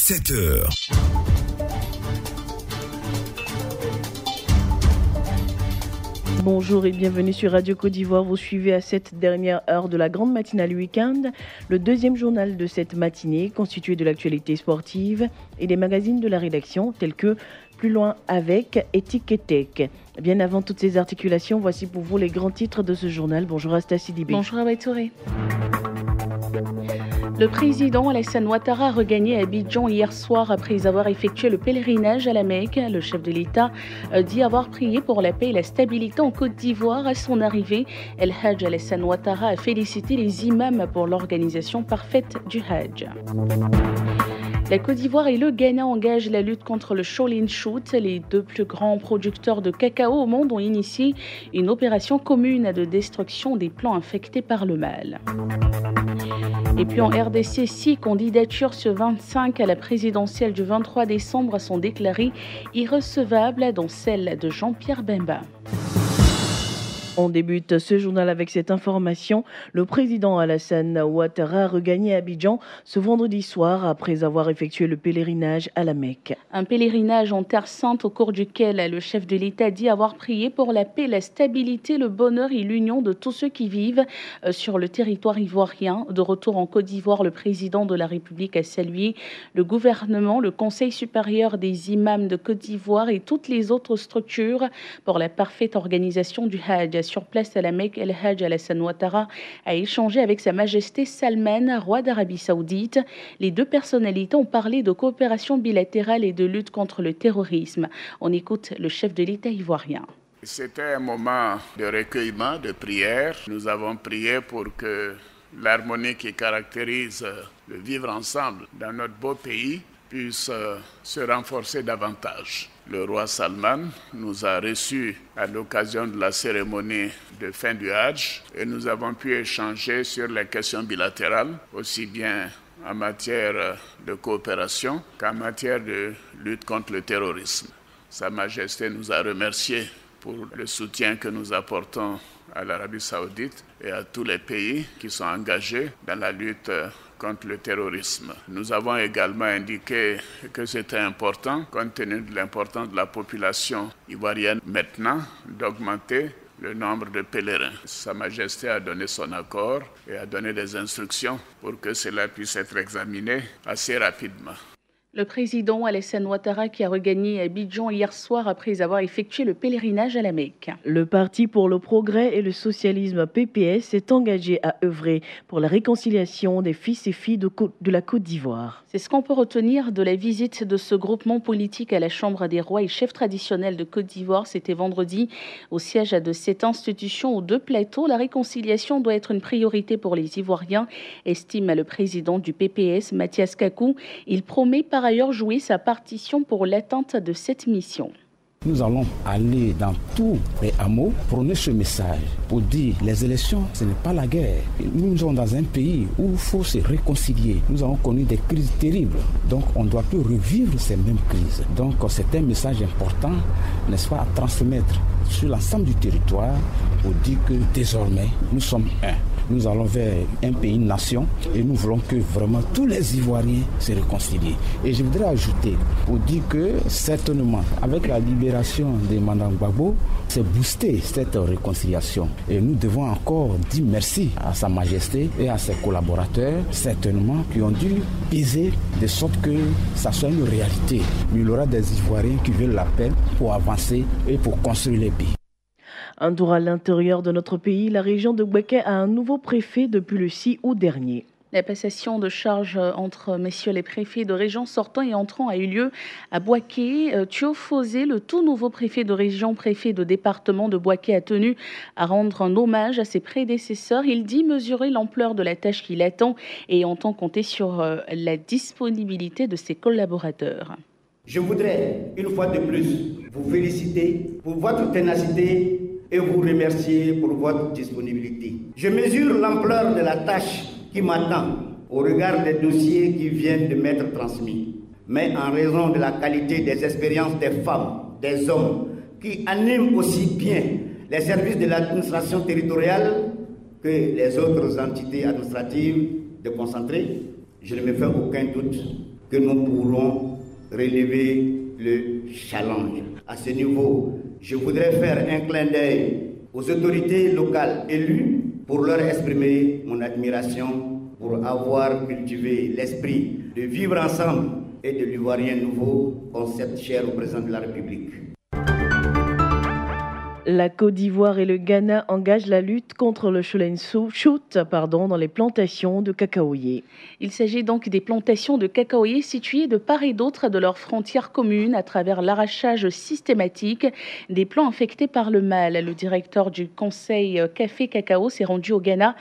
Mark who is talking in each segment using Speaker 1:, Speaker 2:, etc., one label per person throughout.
Speaker 1: 7h.
Speaker 2: Bonjour et bienvenue sur Radio Côte d'Ivoire. Vous suivez à cette dernière heure de la grande matinale week-end, le deuxième journal de cette matinée constitué de l'actualité sportive et des magazines de la rédaction tels que Plus loin avec et Tic et Tech. Bien avant toutes ces articulations, voici pour vous les grands titres de ce journal. Bonjour Astassi Dibé.
Speaker 3: Bonjour Abaye Touré. Le président Alassane Ouattara a regagné Abidjan hier soir après avoir effectué le pèlerinage à la Mecque. Le chef de l'État dit avoir prié pour la paix et la stabilité en Côte d'Ivoire. À son arrivée, El Hadj Alassane Ouattara a félicité les imams pour l'organisation parfaite du Hajj. La Côte d'Ivoire et le Ghana engagent la lutte contre le Shaolin Shoot. Les deux plus grands producteurs de cacao au monde ont initié une opération commune de destruction des plants infectés par le mal. Et puis en RDC, 6 candidatures sur 25 à la présidentielle du 23 décembre sont déclarées irrecevables, dont celle de Jean-Pierre Bemba.
Speaker 2: On débute ce journal avec cette information. Le président Alassane Ouattara a regagné Abidjan ce vendredi soir après avoir effectué le pèlerinage à la Mecque.
Speaker 3: Un pèlerinage en Terre Sainte au cours duquel le chef de l'État dit avoir prié pour la paix, la stabilité, le bonheur et l'union de tous ceux qui vivent sur le territoire ivoirien. De retour en Côte d'Ivoire, le président de la République a salué le gouvernement, le Conseil supérieur des imams de Côte d'Ivoire et toutes les autres structures pour la parfaite organisation du Hajj. Sur place à la Mecque, El Hadj Alassane Ouattara a échangé avec Sa Majesté Salman, roi d'Arabie Saoudite. Les deux personnalités ont parlé de coopération bilatérale et de lutte contre le terrorisme. On écoute le chef de l'État ivoirien.
Speaker 4: C'était un moment de recueillement, de prière. Nous avons prié pour que l'harmonie qui caractérise le vivre ensemble dans notre beau pays puisse se renforcer davantage. Le roi Salman nous a reçus à l'occasion de la cérémonie de fin du Hajj et nous avons pu échanger sur les questions bilatérales, aussi bien en matière de coopération qu'en matière de lutte contre le terrorisme. Sa Majesté nous a remerciés pour le soutien que nous apportons à l'Arabie Saoudite et à tous les pays qui sont engagés dans la lutte contre le terrorisme. Nous avons également indiqué que c'était important, compte tenu de l'importance de la population ivoirienne maintenant, d'augmenter le nombre de pèlerins. Sa Majesté a donné son accord et a donné des instructions pour que cela puisse être examiné assez rapidement.
Speaker 3: Le président Alassane Ouattara qui a regagné Abidjan hier soir après avoir effectué le pèlerinage à la Mecque.
Speaker 2: Le Parti pour le progrès et le socialisme PPS s'est engagé à œuvrer pour la réconciliation des fils et filles de la Côte d'Ivoire.
Speaker 3: C'est ce qu'on peut retenir de la visite de ce groupement politique à la Chambre des rois et chefs traditionnels de Côte d'Ivoire. C'était vendredi au siège de cette institution aux deux plateaux. La réconciliation doit être une priorité pour les Ivoiriens, estime le président du PPS, Mathias Kakou. Il promet par ailleurs jouer sa partition pour l'atteinte de cette mission.
Speaker 5: Nous allons aller dans tous les hameaux prôner ce message pour dire les élections, ce n'est pas la guerre. Nous sommes dans un pays où il faut se réconcilier. Nous avons connu des crises terribles, donc on ne doit plus revivre ces mêmes crises. Donc c'est un message important, n'est-ce pas, à transmettre sur l'ensemble du territoire pour dire que désormais nous sommes un. Nous allons vers un pays, une nation, et nous voulons que vraiment tous les Ivoiriens se réconcilient. Et je voudrais ajouter pour dire que certainement, avec la libération de Mme Gbagbo, c'est booster cette réconciliation. Et nous devons encore dire merci à Sa Majesté et à ses collaborateurs, certainement, qui ont dû peser de sorte que ça soit une réalité. Il y aura des Ivoiriens qui veulent la paix pour avancer et pour construire les pays.
Speaker 2: Un tour à l'intérieur de notre pays, la région de Bouaké a un nouveau préfet depuis le 6 août dernier.
Speaker 3: La passation de charges entre messieurs les préfets de région sortants et entrants a eu lieu à Bouaké. Thio Fosé, le tout nouveau préfet de région, préfet de département de Bouaké, a tenu à rendre un hommage à ses prédécesseurs. Il dit mesurer l'ampleur de la tâche qu'il attend et entend compter sur la disponibilité de ses collaborateurs.
Speaker 6: Je voudrais, une fois de plus, vous féliciter pour votre ténacité et vous remercier pour votre disponibilité. Je mesure l'ampleur de la tâche qui m'attend au regard des dossiers qui viennent de m'être transmis. Mais en raison de la qualité des expériences des femmes, des hommes, qui animent aussi bien les services de l'administration territoriale que les autres entités administratives déconcentrées, je ne me fais aucun doute que nous pourrons relever le challenge. À ce niveau, je voudrais faire un clin d'œil aux autorités locales élues pour leur exprimer mon admiration pour avoir cultivé l'esprit de vivre ensemble et de l'ivoirien nouveau, concept cher au président de la République.
Speaker 2: La Côte d'Ivoire et le Ghana engagent la lutte contre le shoot dans les plantations de cacaoyers.
Speaker 3: Il s'agit donc des plantations de cacaoyers situées de part et d'autre de leurs frontières communes à travers l'arrachage systématique des plants infectés par le mal. Le directeur du conseil Café-Cacao s'est rendu au Ghana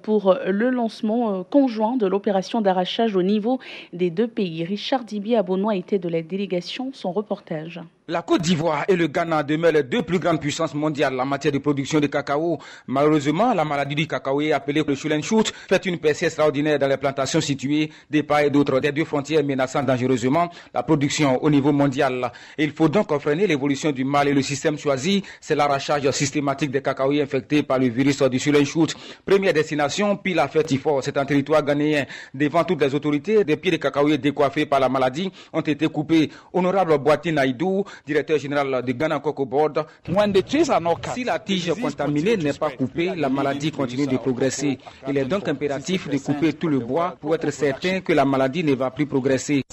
Speaker 3: pour le lancement conjoint de l'opération d'arrachage au niveau des deux pays. Richard Dibi-Abonois était de la délégation, son reportage.
Speaker 1: La Côte d'Ivoire et le Ghana demeurent les deux plus grandes puissances mondiales en matière de production de cacao. Malheureusement, la maladie du cacaoyer appelée le Shoot Shoot fait une percée extraordinaire dans les plantations situées des part et d'autre des deux frontières, menaçant dangereusement la production au niveau mondial. Il faut donc freiner l'évolution du mal et le système choisi, c'est l'arrachage systématique des cacaoyers infectés par le virus du Shoot Shoot. Première destination, Pila Fertifor, c'est un territoire ghanéen. Devant toutes les autorités, des pieds de cacaoyers décoiffés par la maladie ont été coupés. Honorable Boati Naïdou, directeur général de Ghana Cocoa Board. Si la tige contaminée n'est pas coupée, la maladie continue de progresser. Il est donc impératif de couper tout le bois pour être certain que la maladie ne va plus progresser.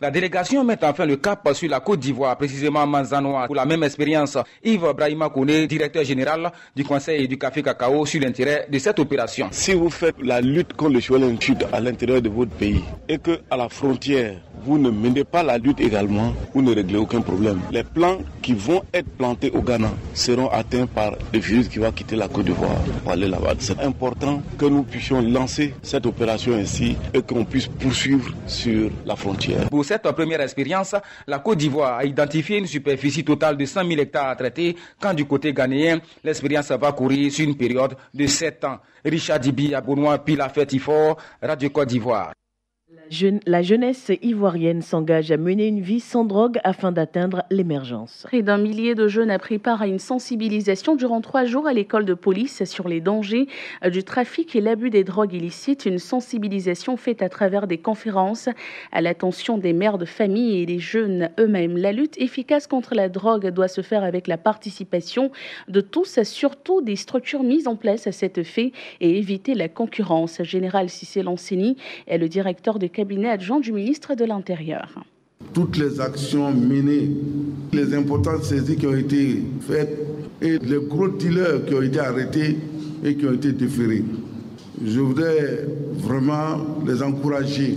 Speaker 1: La délégation met enfin le cap sur la Côte d'Ivoire, précisément à Manzanois. Pour la même expérience, Yves Brahima Kone, directeur général du Conseil du Café Cacao, sur l'intérêt de cette opération.
Speaker 7: Si vous faites la lutte contre le Shoot Shoot à l'intérieur de votre pays et qu'à la frontière, vous ne menez pas la lutte également, vous ne réglez aucun problème. Les plants qui vont être plantés au Ghana seront atteints par le virus qui va quitter la Côte d'Ivoire pour aller là-bas. C'est important que nous puissions lancer cette opération ainsi et qu'on puisse poursuivre sur la frontière.
Speaker 1: Pour cette première expérience, la Côte d'Ivoire a identifié une superficie totale de 100 000 hectares à traiter, quand du côté ghanéen, l'expérience va courir sur une période de 7 ans. Richard Dibi-Abonois, Pila Fertifor, Radio Côte d'Ivoire.
Speaker 2: La jeunesse ivoirienne s'engage à mener une vie sans drogue afin d'atteindre l'émergence.
Speaker 3: Près d'un millier de jeunes a pris part à une sensibilisation durant 3 jours à l'école de police sur les dangers du trafic et l'abus des drogues illicites. Une sensibilisation faite à travers des conférences à l'attention des mères de famille et des jeunes eux-mêmes. La lutte efficace contre la drogue doit se faire avec la participation de tous, surtout des structures mises en place à cet effet, et éviter la concurrence. Général Cissé Lancini est le directeur de cabinet adjoint du ministre de l'Intérieur.
Speaker 8: Toutes les actions menées, les importantes saisies qui ont été faites et les gros dealers qui ont été arrêtés et qui ont été déférés. Je voudrais vraiment les encourager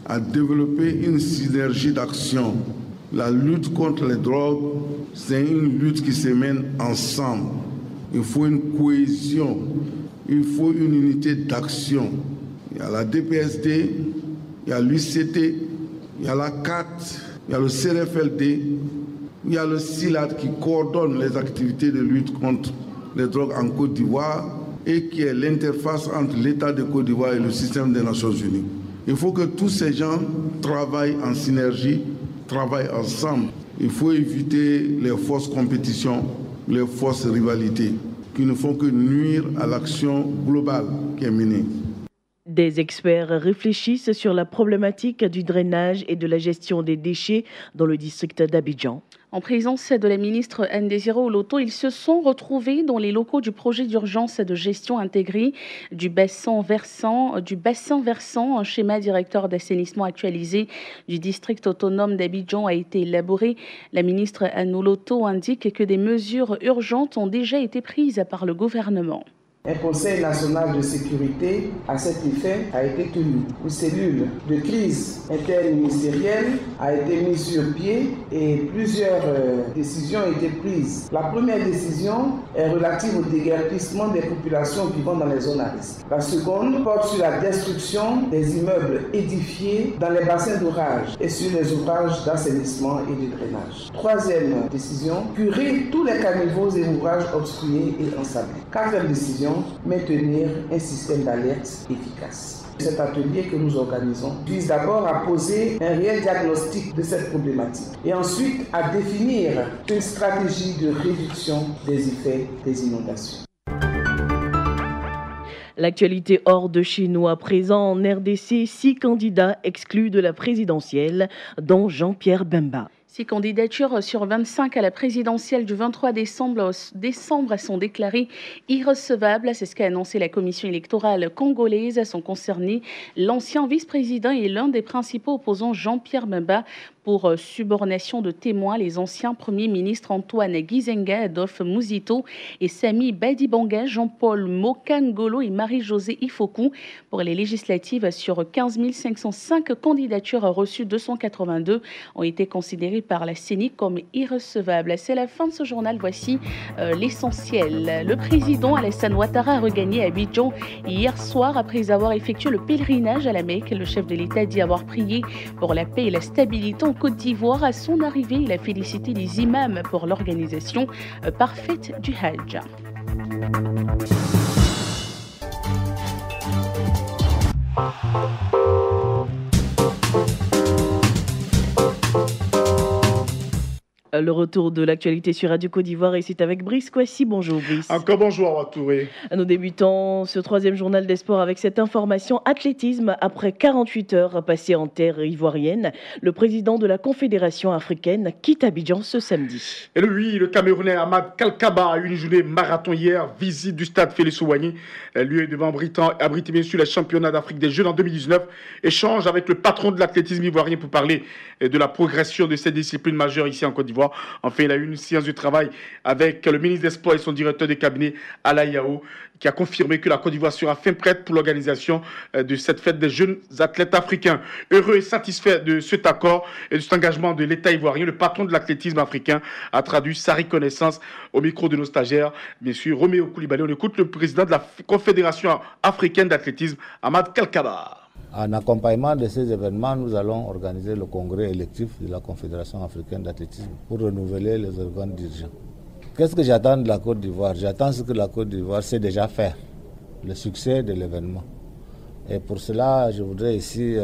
Speaker 8: à développer une synergie d'action. La lutte contre les drogues, c'est une lutte qui se mène ensemble. Il faut une cohésion, il faut une unité d'action. Il y a la DPSD, il y a l'UCT, il y a la CAT, il y a le CRFLD, il y a le CILAT qui coordonne les activités de lutte contre les drogues en Côte d'Ivoire et qui est l'interface entre l'État de Côte d'Ivoire et le système des Nations Unies. Il faut que tous ces gens travaillent en synergie, travaillent ensemble. Il faut éviter les fausses compétitions, les fausses rivalités qui ne font que nuire à l'action globale qui est menée.
Speaker 2: Des experts réfléchissent sur la problématique du drainage et de la gestion des déchets dans le district d'Abidjan.
Speaker 3: En présence de la ministre Anne-Désirée Oloto, ils se sont retrouvés dans les locaux du projet d'urgence de gestion intégrée du bassin versant. Un schéma directeur d'assainissement actualisé du district autonome d'Abidjan a été élaboré. La ministre Anne Oloto indique que des mesures urgentes ont déjà été prises par le gouvernement.
Speaker 9: Un conseil national de sécurité à cet effet a été tenu. Une cellule de crise interministérielle a été mise sur pied et plusieurs décisions ont été prises. La première décision est relative au déguerpissement des populations vivant dans les zones à risque. La seconde porte sur la destruction des immeubles édifiés dans les bassins d'orage et sur les ouvrages d'assainissement et de drainage. Troisième décision, curer tous les caniveaux et ouvrages obstrués et ensablés. Quatrième décision, maintenir un système d'alerte efficace. Cet atelier que nous organisons vise d'abord à poser un réel diagnostic de cette problématique et ensuite à définir une stratégie de réduction des effets des inondations.
Speaker 2: L'actualité hors de chez nous à présent en RDC, 6 candidats exclus de la présidentielle, dont Jean-Pierre Bemba.
Speaker 3: 6 candidatures sur 25 à la présidentielle du 23 décembre sont déclarées irrecevables. C'est ce qu'a annoncé la commission électorale congolaise. Sont concernés l'ancien vice-président et l'un des principaux opposants Jean-Pierre Bemba pour subornation de témoins, les anciens premiers ministres Antoine Gizenga, Adolphe Mouzito et Sami Badibanga, Jean-Paul Mokangolo et Marie-Josée Ifokou. Pour les législatives, sur 15 505 candidatures reçues, 282 ont été considérées par la CENI comme irrecevables. C'est la fin de ce journal. Voici l'essentiel. Le président Alassane Ouattara a regagné Abidjan hier soir après avoir effectué le pèlerinage à la Mecque. Le chef de l'État dit avoir prié pour la paix et la stabilité en Côte d'Ivoire. À son arrivée, il a félicité les imams pour l'organisation parfaite du Hajj.
Speaker 2: Le retour de l'actualité sur Radio Côte d'Ivoire et c'est avec Brice Kouassi. Bonjour Brice.
Speaker 10: Encore bonjour à Touré.
Speaker 2: Nous débutons ce troisième journal des sports avec cette information athlétisme. Après 48 heures passées en terre ivoirienne, le président de la Confédération africaine quitte Abidjan ce samedi.
Speaker 10: Et lui, le Camerounais Ahmad Kalkaba a eu une journée marathon hier, visite du stade Félix Ouani. Lui est devant abrité bien sûr les championnats d'Afrique des Jeunes en 2019. Échange avec le patron de l'athlétisme ivoirien pour parler de la progression de cette discipline majeure ici en Côte d'Ivoire. Enfin, il a eu une séance de travail avec le ministre des Sports et son directeur de cabinet, Ala Yao, qui a confirmé que la Côte d'Ivoire sera fin prête pour l'organisation de cette fête des jeunes athlètes africains. Heureux et satisfait de cet accord et de cet engagement de l'État ivoirien, le patron de l'athlétisme africain a traduit sa reconnaissance au micro de nos stagiaires, bien sûr, Roméo Koulibaly. On écoute le président de la Confédération africaine d'athlétisme, Ahmad Kalkaba.
Speaker 11: En accompagnement de ces événements, nous allons organiser le congrès électif de la Confédération africaine d'athlétisme pour renouveler les organes dirigeants. Qu'est-ce que j'attends de la Côte d'Ivoire? J'attends ce que la Côte d'Ivoire sait déjà faire, le succès de l'événement. Et pour cela, je voudrais ici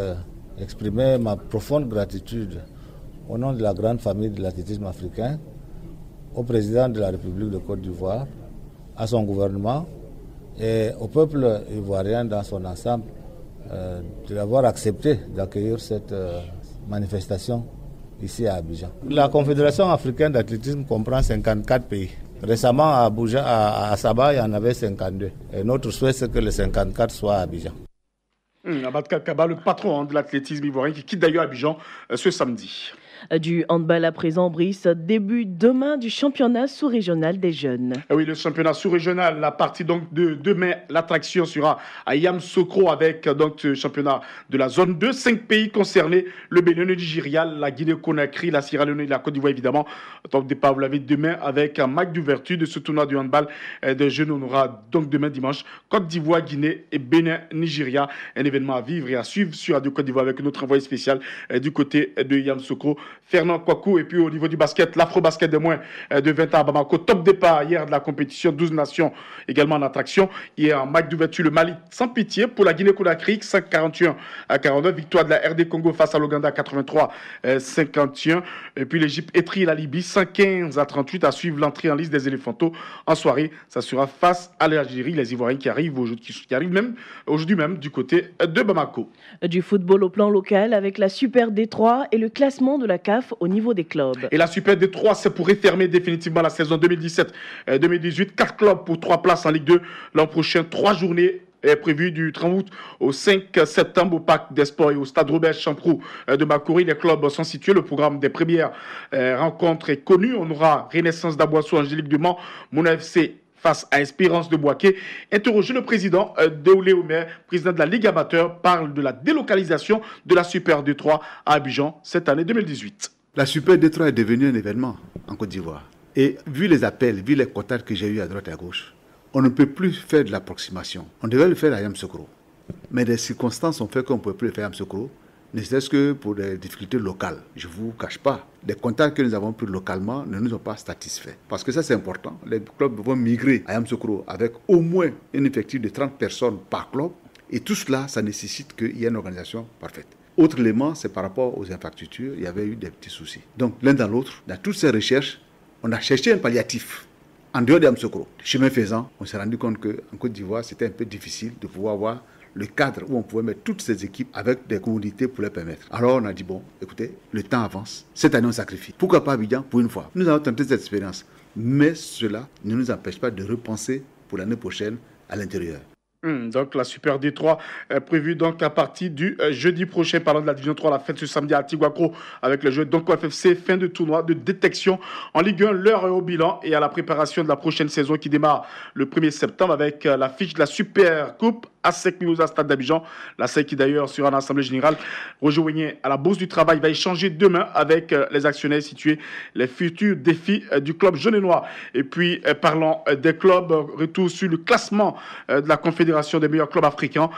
Speaker 11: exprimer ma profonde gratitude au nom de la grande famille de l'athlétisme africain, au président de la République de Côte d'Ivoire, à son gouvernement et au peuple ivoirien dans son ensemble, de l'avoir accepté d'accueillir cette manifestation ici à Abidjan. La Confédération africaine d'athlétisme comprend 54 pays. Récemment, à Saba, il y en avait 52. Et notre souhait, c'est que les 54 soient à Abidjan.
Speaker 10: Ahmad Kalkaba, le patron de l'athlétisme ivoirien, qui quitte d'ailleurs Abidjan ce samedi.
Speaker 2: Du handball à présent, Brice, début demain du championnat sous-régional des jeunes.
Speaker 10: Oui, le championnat sous-régional, la partie donc de demain, l'attraction sera à Yamoussoukro avec donc le championnat de la zone 2. 5 pays concernés, le Bénin, le Nigeria, la Guinée-Conakry, la Sierra Leone et la Côte d'Ivoire évidemment. Top départ, vous l'avez demain avec un match d'ouverture de ce tournoi du handball des jeunes. On aura donc demain dimanche Côte d'Ivoire, Guinée et Bénin, Nigeria. Un événement à vivre et à suivre sur Radio Côte d'Ivoire avec notre envoyé spécial du côté de Yamoussoukro, Fernand Kouakou. Et puis au niveau du basket, l'Afro-Basket de moins de 20 ans à Bamako. Top départ hier de la compétition, 12 nations également en attraction. Hier en match d'ouverture, le Mali sans pitié pour la Guinée-Conakry, 5-41 à 49. Victoire de la RD Congo face à l'Ouganda, 83-51. Et puis l'Égypte étrie la Libye, 115 à 38 à suivre l'entrée en liste des éléphantaux. En soirée, ça sera face à l'Algérie, les Ivoiriens qui arrivent aujourd'hui même du côté de Bamako.
Speaker 2: Du football au plan local avec la Super D3 et le classement de la CAF au niveau des clubs.
Speaker 10: Et la Super D3, c'est pour refermer définitivement la saison 2017-2018. 4 clubs pour 3 places en Ligue 2. L'an prochain, 3 journées est prévu du 30 août au 5 septembre au Parc des Sports et au Stade Robert Champrou de Makori. Les clubs sont situés. Le programme des premières rencontres est connu. On aura Renaissance d'Aboissou, Angélique de Mans, Mouna FC face à Espérance de Boaké. Interrogé, le président Deoulé Omer, président de la Ligue amateur, parle de la délocalisation de la Super D3 à Abidjan cette année 2018.
Speaker 12: La Super D3 est devenue un événement en Côte d'Ivoire. Et vu les appels, vu les contacts que j'ai eus à droite et à gauche, on ne peut plus faire de l'approximation. On devait le faire à Yamoussoukro. Mais des circonstances ont fait qu'on ne peut plus le faire à Yamoussoukro, ne serait-ce que pour des difficultés locales. Je ne vous cache pas, les contacts que nous avons pris localement ne nous ont pas satisfaits. Parce que ça, c'est important. Les clubs vont migrer à Yamoussoukro avec au moins un effectif de 30 personnes par club. Et tout cela, ça nécessite qu'il y ait une organisation parfaite. Autre élément, c'est par rapport aux infrastructures, il y avait eu des petits soucis. Donc, l'un dans l'autre, dans toutes ces recherches, on a cherché un palliatif. En dehors de Yamoussoukro, chemin faisant, on s'est rendu compte qu'en Côte d'Ivoire, c'était un peu difficile de pouvoir avoir le cadre où on pouvait mettre toutes ces équipes avec des communautés pour les permettre. Alors on a dit, bon, écoutez, le temps avance. Cette année, on sacrifie. Pourquoi pas Abidjan pour une fois? Nous avons tenté cette expérience. Mais cela ne nous empêche pas de repenser pour l'année prochaine à l'intérieur.
Speaker 10: Donc la Super D3 est prévue donc à partir du jeudi prochain. Parlant de la Division 3, la fête ce samedi à Tiguaco avec le jeu Donko FFC, fin de tournoi de détection en Ligue 1, l'heure est au bilan et à la préparation de la prochaine saison qui démarre le 1er septembre avec l'affiche de la Super Coupe ASEC Mimosa Stade d'Abidjan. L'ASEC qui d'ailleurs sera en assemblée générale rejoignée à la Bourse du Travail va échanger demain avec les actionnaires situés les futurs défis du club jaune et noir. Et puis parlant des clubs, retour sur le classement de la Confédération des meilleurs clubs africains,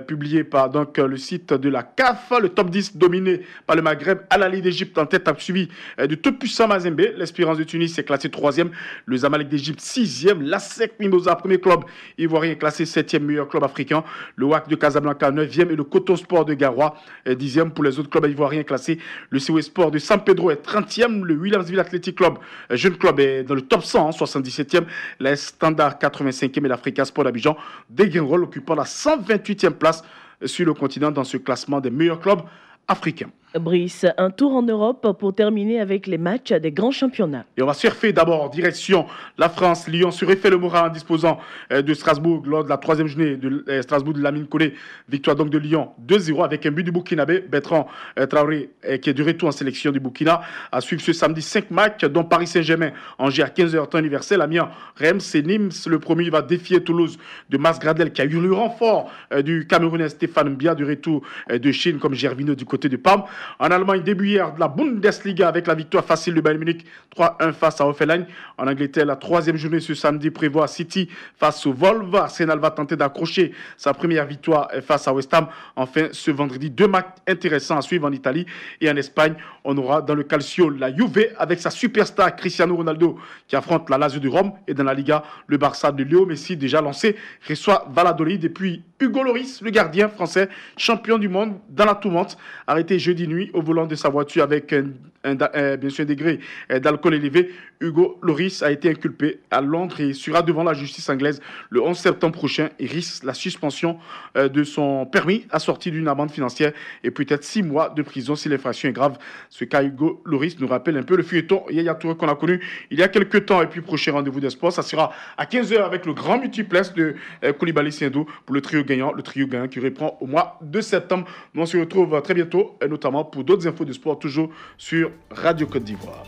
Speaker 10: publié par donc, le site de la CAF. Le top 10 dominé par le Maghreb, Al Ahly d'Égypte en tête, suivi du tout puissant Mazembe. L'Espérance de Tunis est classé 3e, le Zamalek d'Égypte 6e, l'ASEC Mimosa, premier club ivoirien, classé 7e meilleur club africain, le WAC de Casablanca 9e et le Coton Sport de Garoua 10e. Pour les autres clubs ivoiriens classés, le COE Sport de San Pedro est 30e, le Williamsville Athletic Club, jeune club, est dans le top 100, 77e, la Standard 85e et l'Africa Sport d'Abidjan déguerrol occupant la 128e place sur le continent dans ce classement des meilleurs clubs africains.
Speaker 2: Brice, un tour en Europe pour terminer avec les matchs des grands championnats.
Speaker 10: Et on va surfer d'abord direction la France. Lyon surfait le moral en disposant de Strasbourg lors de la 3e journée de Strasbourg de Lamine Koné. Victoire donc de Lyon 2-0 avec un but du Burkinabé. Bertrand Traoré qui est de retour en sélection du Burkina. À suivre ce samedi 5 matchs dont Paris Saint-Germain Angers à 15h temps universel. Amiens, Reims et Nîmes. Le premier va défier Toulouse de Mas Gradel qui a eu le renfort du Camerounais Stéphane Mbia du retour de Chine comme Gervinho du côté de Parme. En Allemagne, début hier de la Bundesliga avec la victoire facile de Bayern Munich 3-1 face à Hoffenheim. En Angleterre, la 3e journée ce samedi prévoit City face au Wolves. Arsenal va tenter d'accrocher sa première victoire face à West Ham. Enfin, ce vendredi, 2 matchs intéressants à suivre en Italie et en Espagne. On aura dans le Calcio la Juve avec sa superstar Cristiano Ronaldo qui affronte la Lazio de Rome. Et dans la Liga, le Barça de Léo Messi déjà lancé reçoit Valladolid. Et puis Hugo Lloris, le gardien français, champion du monde dans la tourmente, arrêté jeudi nuit au volant de sa voiture avec bien sûr un degré d'alcool élevé. Hugo Lloris a été inculpé à Londres et sera devant la justice anglaise le 11 septembre prochain. Il risque la suspension de son permis assorti d'une amende financière et peut-être 6 mois de prison si l'infraction est grave. Ce cas Hugo Lloris nous rappelle un peu le feuilleton Yaya Touré qu'on a connu il y a quelques temps. Et puis prochain rendez-vous des sports, ça sera à 15h avec le grand multiplex de Koulibaly Sindou pour le trio gagnant qui reprend au mois de septembre. Nous on se retrouve très bientôt, notamment pour d'autres infos de sport, toujours sur Radio Côte d'Ivoire.